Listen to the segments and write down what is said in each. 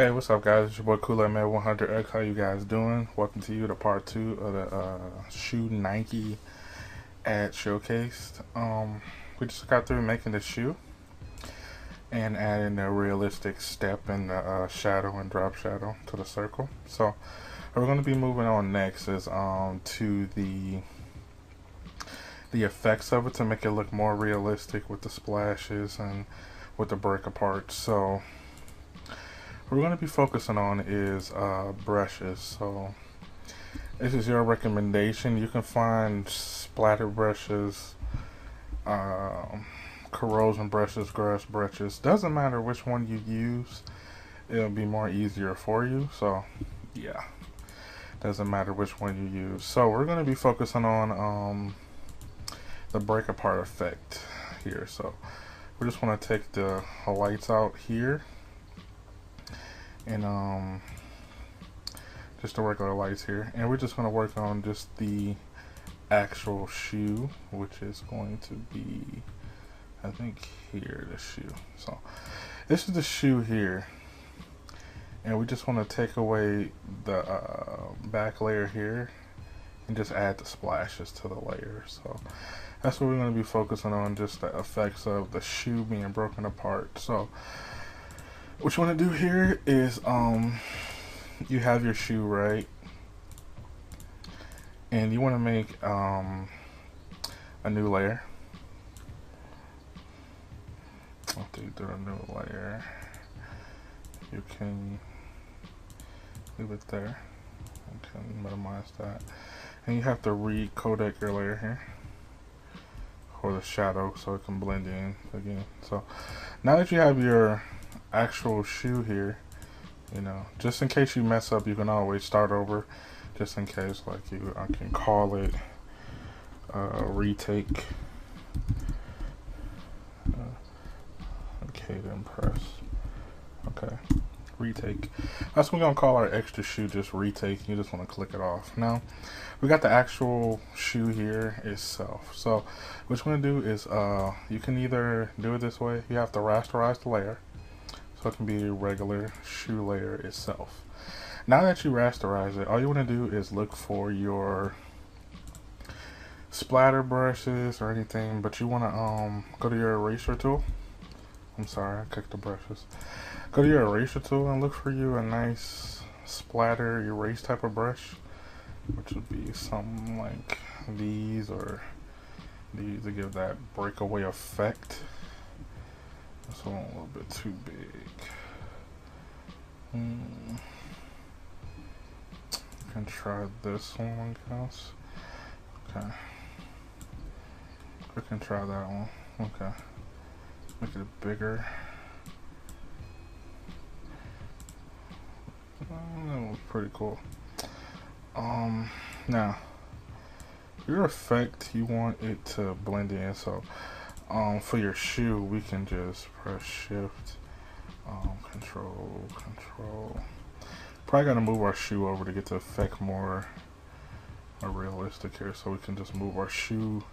Hey, what's up, guys? It's your boy Kool-Aid Man 100X. How you guys doing? Welcome to the part 2 of the shoe Nike ad showcase. We just got through making the shoe and adding a realistic step in the shadow and drop shadow to the circle. So what we're going to be moving on next is to the effects of it to make it look more realistic with the splashes and with the break apart. So what we're going to be focusing on is brushes. So this is your recommendation. You can find splatter brushes, corrosion brushes, grass brushes. Doesn't matter which one you use, it'll be more easier for you. So yeah, doesn't matter which one you use. So we're going to be focusing on the break apart effect here. So we just want to take the lights out here and just the regular lights here, and we're just going to work on just the actual shoe, which is going to be, I think, here, the shoe. So this is the shoe here, and we just want to take away the back layer here and just add the splashes to the layer. So that's what we're going to be focusing on, just the effects of the shoe being broken apart. So what you want to do here is you have your shoe, right, and you want to make a new layer. After you do a new layer, you can leave it there. You can minimize that, and you have to recodec your layer here for the shadow so it can blend in again. So now that you have your actual shoe here, you know, just in case you mess up, you can always start over, just in case. Like I can call it retake. Okay, then press. Okay, retake. That's what we're gonna call our extra shoe, just retake. You just want to click it off. Now we got the actual shoe here itself. So what you're gonna do is you can either do it this way. You have to rasterize the layer, so it can be a regular shoe layer itself. Now that you rasterize it, all you want to do is look for your splatter brushes or anything, but you want to go to your eraser tool. I'm sorry, I clicked the brushes. Go to your eraser tool and look for you a nice splatter erase type of brush, which would be something like these or these to give that breakaway effect. This one a little bit too big. You can try this one, guys. Okay. We can try that one. Okay. Make it bigger. That was pretty cool. Now, your effect, you want it to blend in. So for your shoe, we can just press shift, control. Probably gotta move our shoe over to get the effect more realistic here. So we can just move our shoe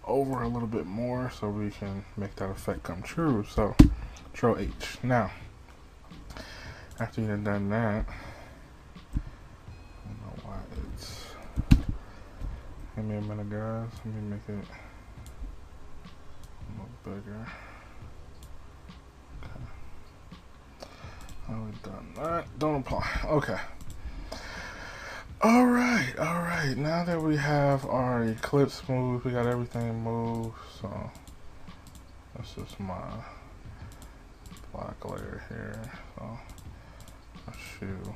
over a little bit more so we can make that effect come true. So Control H. Now, after you've done that, I don't know why it's. Give me a minute, guys. Let me make it a little bigger. Okay. Now we've done that. Don't apply. Okay. Alright. Now that we have our eclipse moved, we got everything moved. So this is my black layer here. So my shoe.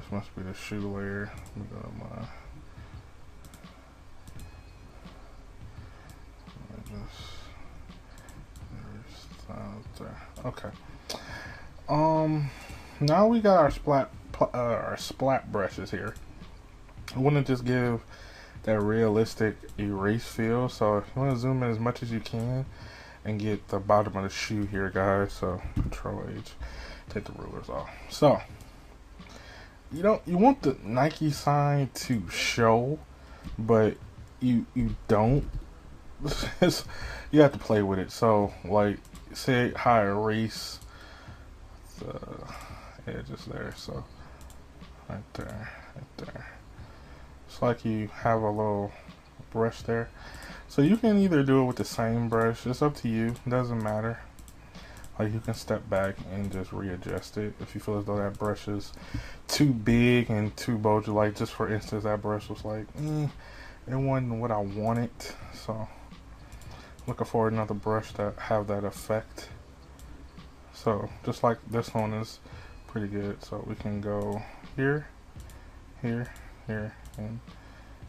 This must be the shoe layer. Let me go to my. There. Okay. Now we got our splat brushes here. I want to just give that realistic erase feel. So if you want to zoom in as much as you can and get the bottom of the shoe here, guys. So Control H, take the rulers off. So you want the Nike sign to show, but you don't. You have to play with it. So like, say how I erase the edges there. So right there, right there. It's like you have a little brush there. So you can either do it with the same brush. It's up to you. It doesn't matter. Like you can step back and just readjust it if you feel as though that brush is too big and too bulgy. Like just for instance, that brush was like, it wasn't what I wanted. So looking for another brush that have that effect. So just like this one is pretty good. So we can go here, here, here, and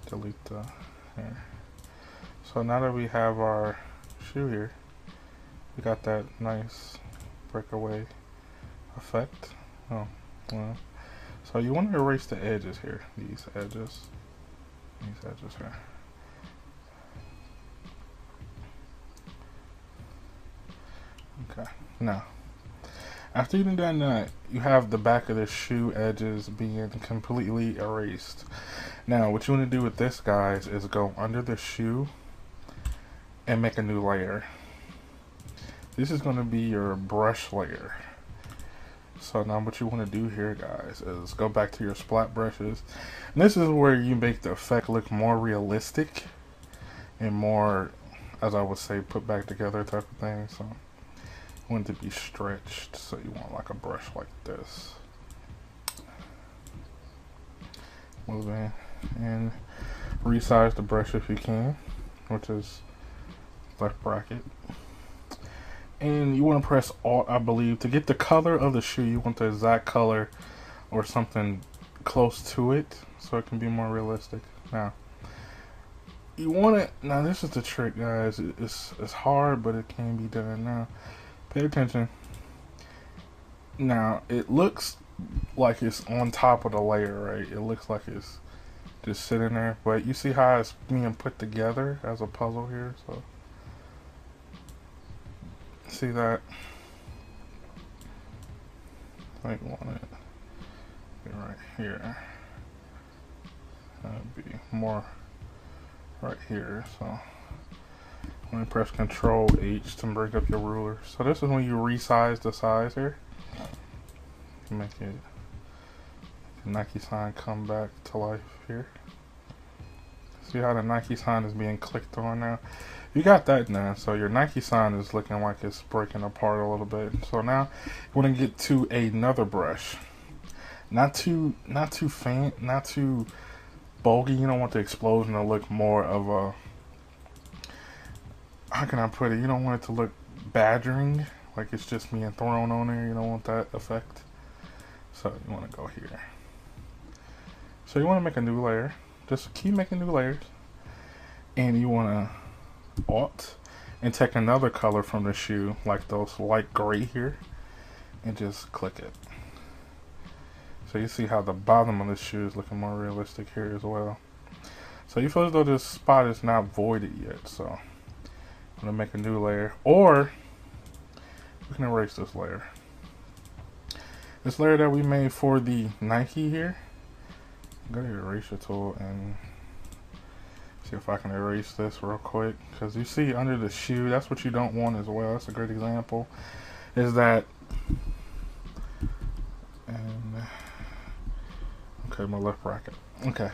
delete the here. So now that we have our shoe here, we got that nice breakaway effect. Oh, well. So you want to erase the edges here, these edges here. Okay, now after you've done that, you have the back of the shoe edges being completely erased. Now what you want to do with this, guys, is go under the shoe and make a new layer. This is going to be your brush layer. So now what you want to do here, guys, is go back to your splat brushes. And this is where you make the effect look more realistic and more, as I would say, put back together type of thing. So you want it to be stretched. So you want like a brush like this. Move in and resize the brush if you can, which is left bracket. And you want to press Alt, I believe, to get the color of the shoe. You want the exact color or something close to it so it can be more realistic. Now you want it. Now this is the trick, guys. It's hard, but it can be done. Now pay attention. Now it looks like it's on top of the layer, right? It looks like it's just sitting there, but you see how it's being put together as a puzzle here. So see that? I want it right here. That'd be more right here. So I'm gonna press Control H to bring up your ruler. So this is when you resize the size here. Make it the Nike sign come back to life here. See how the Nike sign is being clicked on now? You got that now, so your Nike sign is looking like it's breaking apart a little bit. So now you want to get to another brush. Not too faint, not too bulky. You don't want the explosion to look more of a, how can I put it? You don't want it to look badgering, like it's just being thrown on there. You don't want that effect. So you want to go here. So you want to make a new layer. Just keep making new layers. And you want to Alt and take another color from the shoe, like those light gray here, and just click it. So you see how the bottom of the shoe is looking more realistic here as well. So you feel as though this spot is not voided yet. So I'm gonna make a new layer, or we can erase this layer. This layer that we made for the Nike here. Go to your eraser tool and see if I can erase this real quick, because you see under the shoe, that's what you don't want as well. That's a great example, is that, and okay, my left bracket. Okay,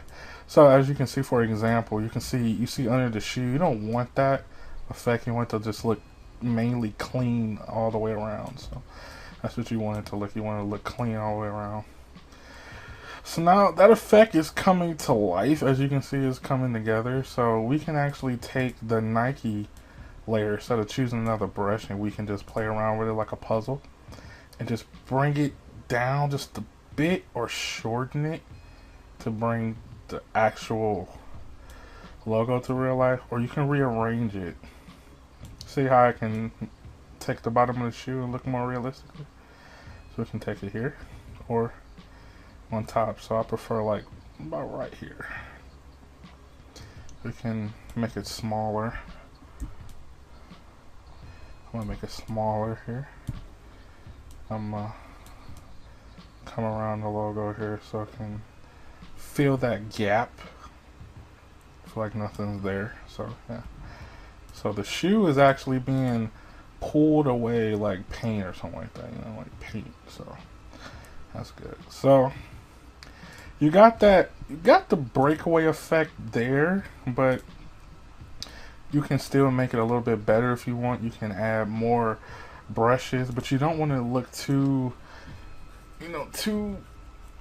so as you can see, for example, you see under the shoe, you don't want that effect. You want it to just look mainly clean all the way around. So that's what you want it to look. You want it to look clean all the way around. So now that effect is coming to life, as you can see, is coming together. So we can actually take the Nike layer instead of choosing another brush, and we can just play around with it like a puzzle and just bring it down just a bit or shorten it to bring the actual logo to real life. Or you can rearrange it. See how I can take the bottom of the shoe and look more realistically? So we can take it here or on top. So I prefer like about right here. We can make it smaller. I'm gonna make it smaller here. I'm come around the logo here so I can feel that gap. Feel like nothing's there. So yeah. So the shoe is actually being pulled away like paint or something like that, you know, like paint. So That's good. So you got the breakaway effect there, but you can still make it a little bit better if you want. You can add more brushes, but you don't want to look too,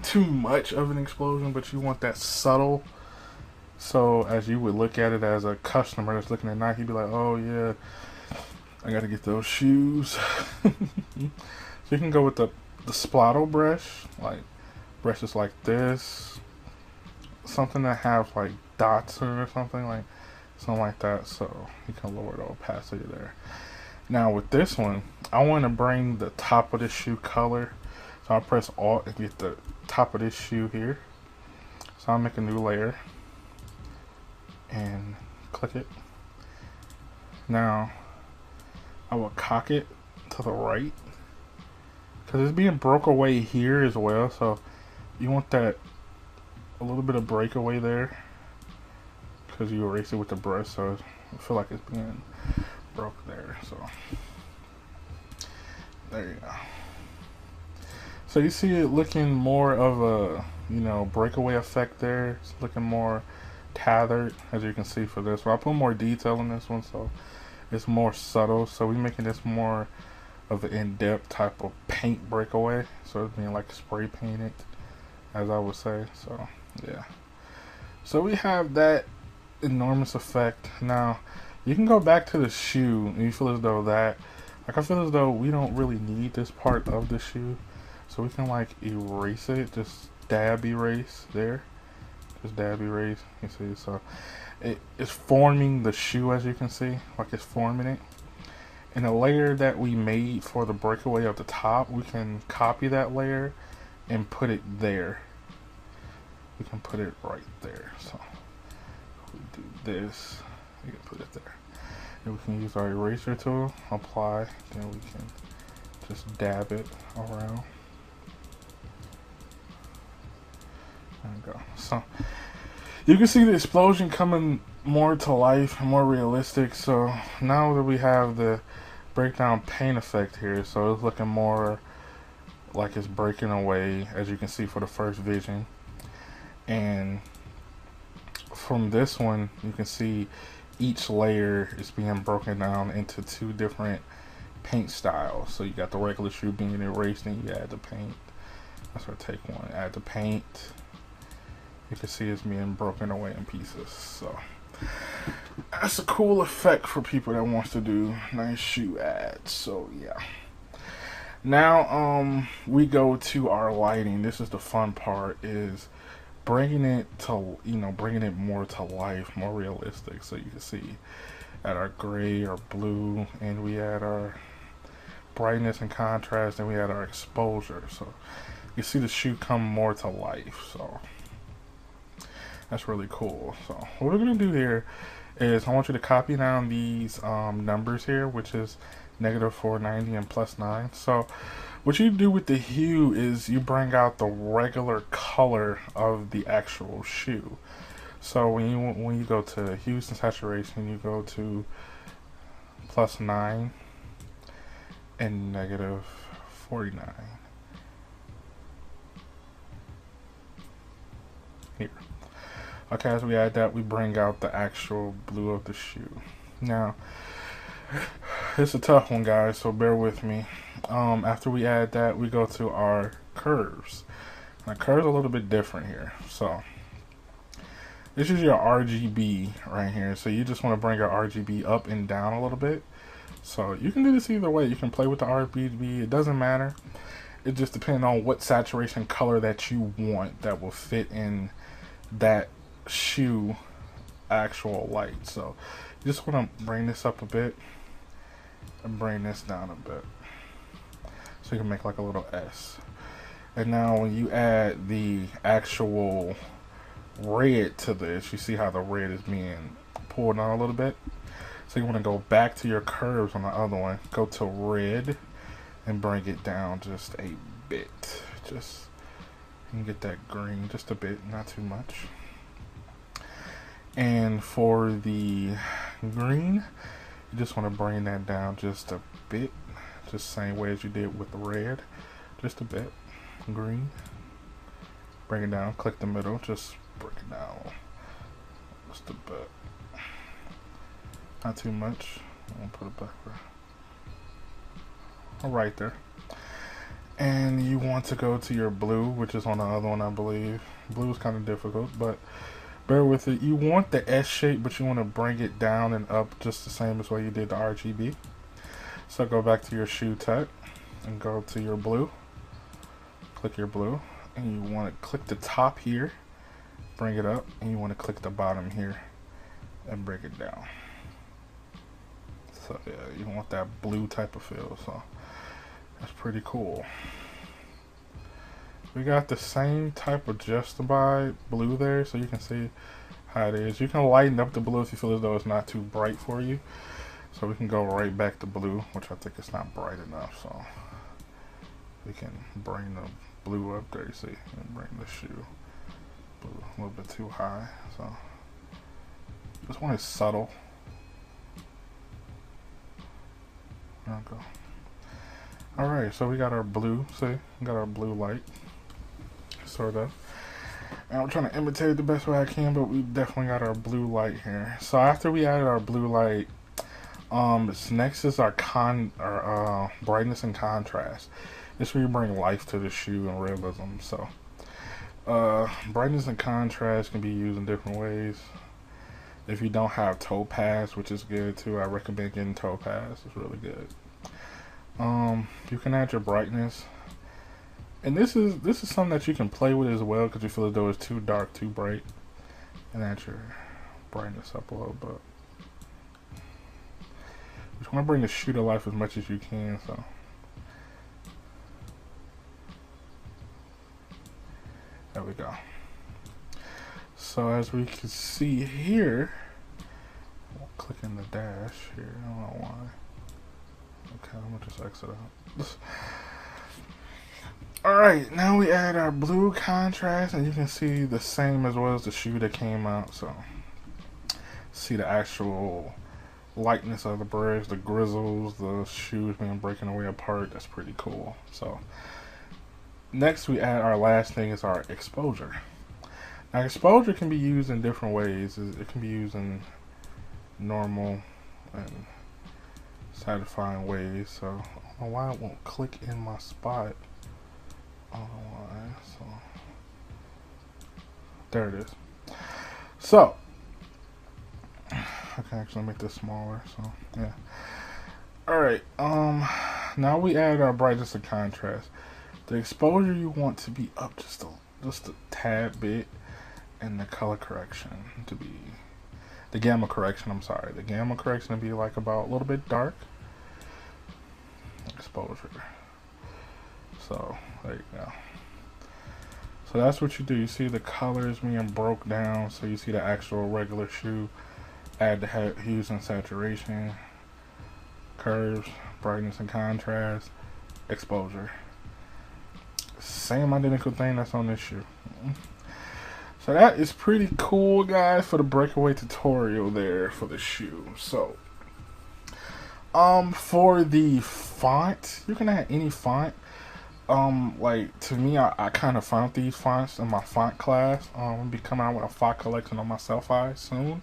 too much of an explosion, but you want that subtle. So as you would look at it as a customer that's looking at Nike, you'd be like, oh yeah, I gotta get those shoes. So you can go with the splatter brush, like brushes like this, something that have like dots or something like that. So you can lower the opacity there. Now with this one, I want to bring the top of the shoe color. So I'll press Alt and get the top of this shoe here. So I'll make a new layer and click it. Now I will cock it to the right because it's being broke away here as well. So you want that a little bit of breakaway there because you erase it with the brush. So I feel like it's being broke there. So there you go. So you see it looking more of a breakaway effect there. It's looking more tethered, as you can see for this one. I put more detail in this one, so it's more subtle. So we're making this more of an in-depth type of paint breakaway. So it's being like spray painted, as I would say. So yeah. So we have that enormous effect. Now you can go back to the shoe and you feel as though I feel as though we don't really need this part of the shoe. So we can like erase it, just dab erase there. Just dab erase, you see, so it's forming the shoe, as you can see, like it's forming it. And the layer that we made for the breakaway of the top, we can copy that layer and put it there. We can put it right there. So if we do this, we can put it there. And we can use our eraser tool, apply, then we can just dab it around. There we go. So you can see the explosion coming more to life, more realistic. So now that we have the breakdown paint effect here, so it's looking more like it's breaking away, as you can see for the first vision. And from this one, you can see each layer is being broken down into two different paint styles. So you got the regular shoe being erased, and you add the paint. That's where I take one, add the paint. You can see it's being broken away in pieces. So that's a cool effect for people that wants to do nice shoe ads. So yeah. Now we go to our lighting. This is the fun part, is bringing it to bringing it more to life, more realistic. So you can see at our gray or blue, and we add our brightness and contrast, and we add our exposure. So you see the shoe come more to life. So that's really cool. So what we're gonna do here is I want you to copy down these numbers here, which is -490 and +9. So what you do with the hue is you bring out the regular color of the actual shoe. So when you go to hues and saturation, you go to +9 and -49. Here. Okay, as we add that, we bring out the actual blue of the shoe. Now, it's a tough one, guys, so bear with me. After we add that, we go to our curves. Now, curves are a little bit different here. So, this is your RGB right here. So, you just want to bring your RGB up and down a little bit. So, you can do this either way. You can play with the RGB. It doesn't matter. It just depends on what saturation color that you want that will fit in that shoe actual light. So you just want to bring this up a bit and bring this down a bit, so you can make like a little S. And now when you add the actual red to this, you see how the red is being pulled on a little bit. So you want to go back to your curves on the other one, go to red and bring it down just a bit. Just you can get that green just a bit, not too much. And for the green, you just want to bring that down just a bit, just the same way as you did with the red, just a bit. green. Bring it down, click the middle, just bring it down just a bit. Not too much. I'm gonna put it back right there. And you want to go to your blue, which is on the other one, I believe. Blue is kind of difficult, but bear with it. You want the S shape, but you want to bring it down and up just the same as what you did the RGB. So go back to your shoe tech and go to your blue. Click your blue, and you want to click the top here, bring it up, and you want to click the bottom here and bring it down. So yeah, you want that blue type of feel, so that's pretty cool. We got the same type of justified blue there, so you can see how it is. You can lighten up the blue if you feel as though it's not too bright for you. So we can go right back to blue, which I think is not bright enough, so we can bring the blue up there, you see, and bring the shoe blue a little bit too high. So this one is subtle. There we go. Alright, so we got our blue, see? We got our blue light. Sort of. And I'm trying to imitate it the best way I can, but we definitely got our blue light here. So after we added our blue light, next is our brightness and contrast. This is where you bring life to the shoe and realism. So brightness and contrast can be used in different ways. If you don't have topaz, which is good too, I recommend getting topaz. It's really good. You can add your brightness, and this is something that you can play with as well, because you feel as though it's too dark, too bright, and add your brightness up a little bit. You just want to bring the shoe to life as much as you can. So there we go. So as we can see here, I'll click in the dash here. I don't know why. Okay, I'm gonna just exit out. Alright, now we add our blue contrast, and you can see the same as well as the shoe that came out. So see the actual lightness of the bricks, the grizzles, the shoes being breaking away apart. That's pretty cool. So next we add our last thing, is our exposure. Now exposure can be used in different ways. It can be used in normal and satisfying ways. So I don't know why it won't click in my spot. I don't know why. So there it is. So I can actually make this smaller. So yeah. Alright, now we add our brightness and contrast. The exposure you want to be up just a tad bit, and the color correction to be, the gamma correction, I'm sorry, the gamma correction to be like about a little bit dark. Exposure. So there you go. So that's what you do. You see the colors being broke down, so you see the actual regular shoe. Add the hues and saturation, curves, brightness and contrast, exposure. Same identical thing that's on this shoe. So that is pretty cool, guys, for the breakaway tutorial there for the shoe. So for the font, you can add any font. Like, to me, I kind of found these fonts in my font class. I'll be coming out with a font collection on my Self-Eye soon.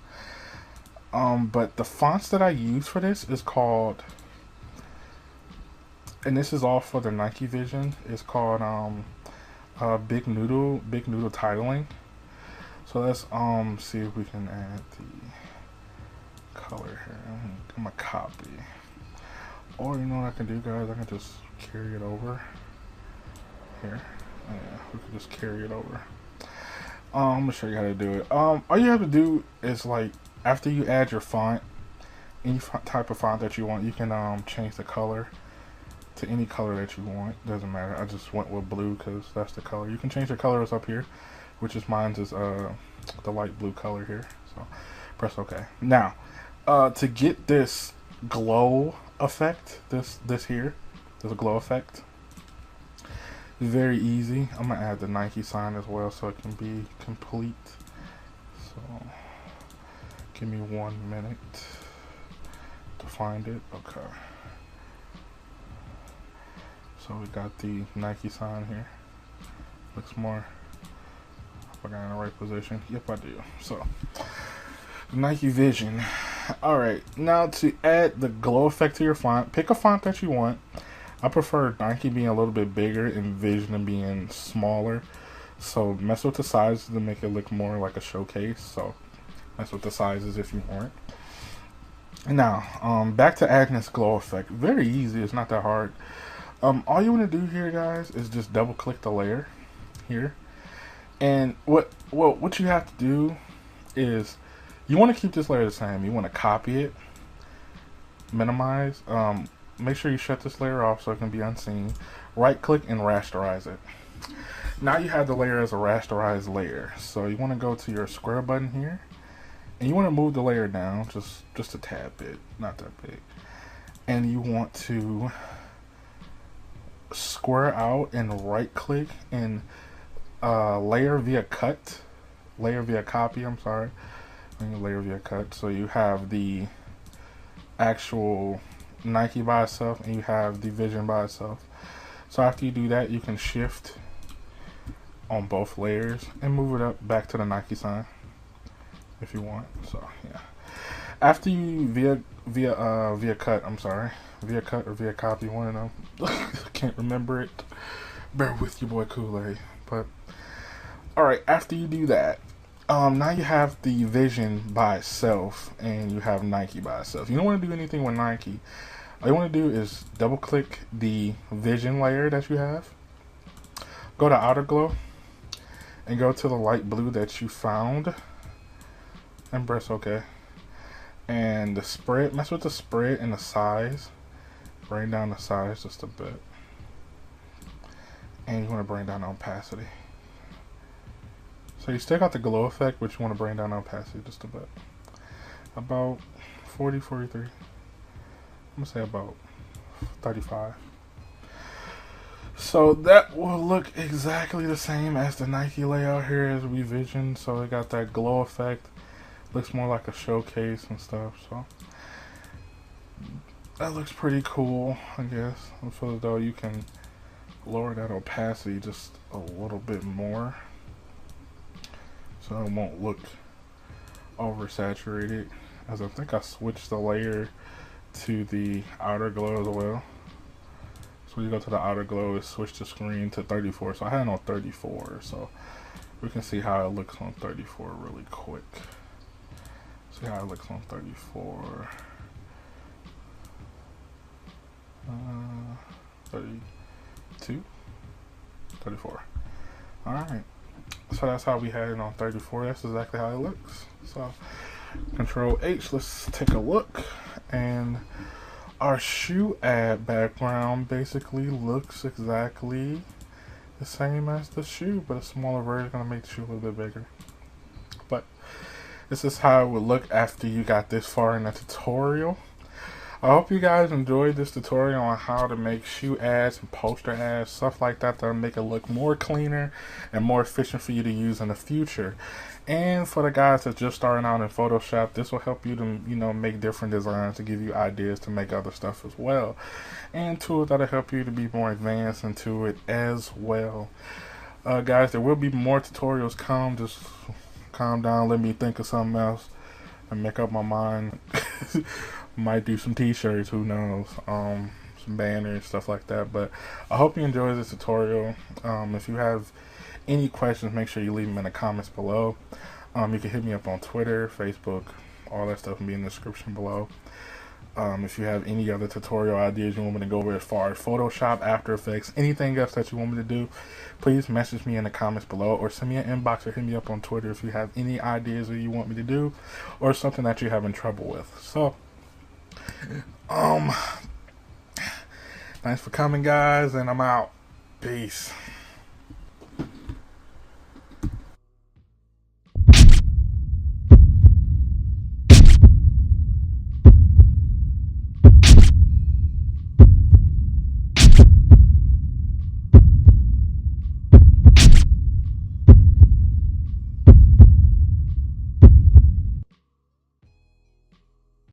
But the fonts that I use for this is called, and this is all for the Nike Vision, it's called Big Noodle titling. So let's see if we can add the color here. I'm gonna copy. Or you know what I can do, guys? I can just carry it over here. Yeah, we can just carry it over. I'm gonna show you how to do it. All you have to do is, like, after you add your font, any type of font that you want, you can change the color to any color that you want. Doesn't matter. I just went with blue because that's the color. You can change the colors up here, which is mine is the light blue color here. So press OK. Now to get this glow effect, this glow effect, very easy. I'm gonna add the Nike sign as well so it can be complete. So give me 1 minute to find it. Okay. So we got the Nike sign here. Looks more. If I got in the right position. Yep, I do. So, Nike Vision. Alright, now to add the glow effect to your font, pick a font that you want. I prefer Nike being a little bit bigger and Vision being smaller. So mess with the sizes to make it look more like a showcase. So mess with the sizes if you want. Now, back to adding this glow effect. Very easy. It's not that hard. All you want to do here, guys, is just double click the layer here. And what you have to do is you want to keep this layer the same. You want to copy it, minimize. Make sure you shut this layer off so it can be unseen. Right click and rasterize it. Now you have the layer as a rasterized layer. So you want to go to your square button here, and you want to move the layer down just a tad bit, not that big. And you want to square out and right click and layer via cut, layer via copy. I'm sorry, layer via cut. So you have the actual Nike by itself and you have the Vision by itself. So after you do that, you can shift on both layers and move it up back to the Nike sign if you want. So yeah, after you via cut, I'm sorry, via cut or via copy, one of them. Can't remember it. Bear with your boy Kool-Aid. But alright, after you do that, now you have the Vision by itself and you have Nike by itself. You don't want to do anything with Nike. All you want to do is double click the Vision layer that you have, go to outer glow and go to the light blue that you found and press OK. And the spread, mess with the spread and the size. Bring down the size just a bit. And you want to bring down the opacity. So you still got the glow effect, but you want to bring down the opacity just a bit. About 40, 43. I'm going to say about 35. So that will look exactly the same as the Nike layout here as we Vision. So it got that glow effect. Looks more like a showcase and stuff. So that looks pretty cool, I guess. I feel as though you can lower that opacity just a little bit more, so it won't look oversaturated. As I think I switched the layer to the outer glow as well. So when you go to the outer glow, it switched the screen to 34. So I had it on 34. So we can see how it looks on 34 really quick. See how it looks on 34. 32, 34. Alright, so that's how we had it on 34. That's exactly how it looks. So Control H, let's take a look, and our shoe ad background basically looks exactly the same as the shoe, but a smaller version. Gonna make the shoe a little bit bigger. But this is how it would look after you got this far in the tutorial. I hope you guys enjoyed this tutorial on how to make shoe ads and poster ads, stuff like that, that'll make it look more cleaner and more efficient for you to use in the future. And for the guys that's just starting out in Photoshop, this will help you to, you know, make different designs to give you ideas to make other stuff as well. And tools that'll help you to be more advanced into it as well. Guys, there will be more tutorials come. Just calm down, let me think of something else and make up my mind. Might do some t-shirts, who knows, some banners, stuff like that. But I hope you enjoyed this tutorial. If you have any questions, make sure you leave them in the comments below. You can hit me up on Twitter, Facebook, all that stuff will be in the description below. If you have any other tutorial ideas you want me to go over as far as Photoshop, After Effects, anything else that you want me to do, please message me in the comments below or send me an inbox or hit me up on Twitter if you have any ideas that you want me to do or something that you're having trouble with. So thanks for coming, guys, and I'm out. Peace.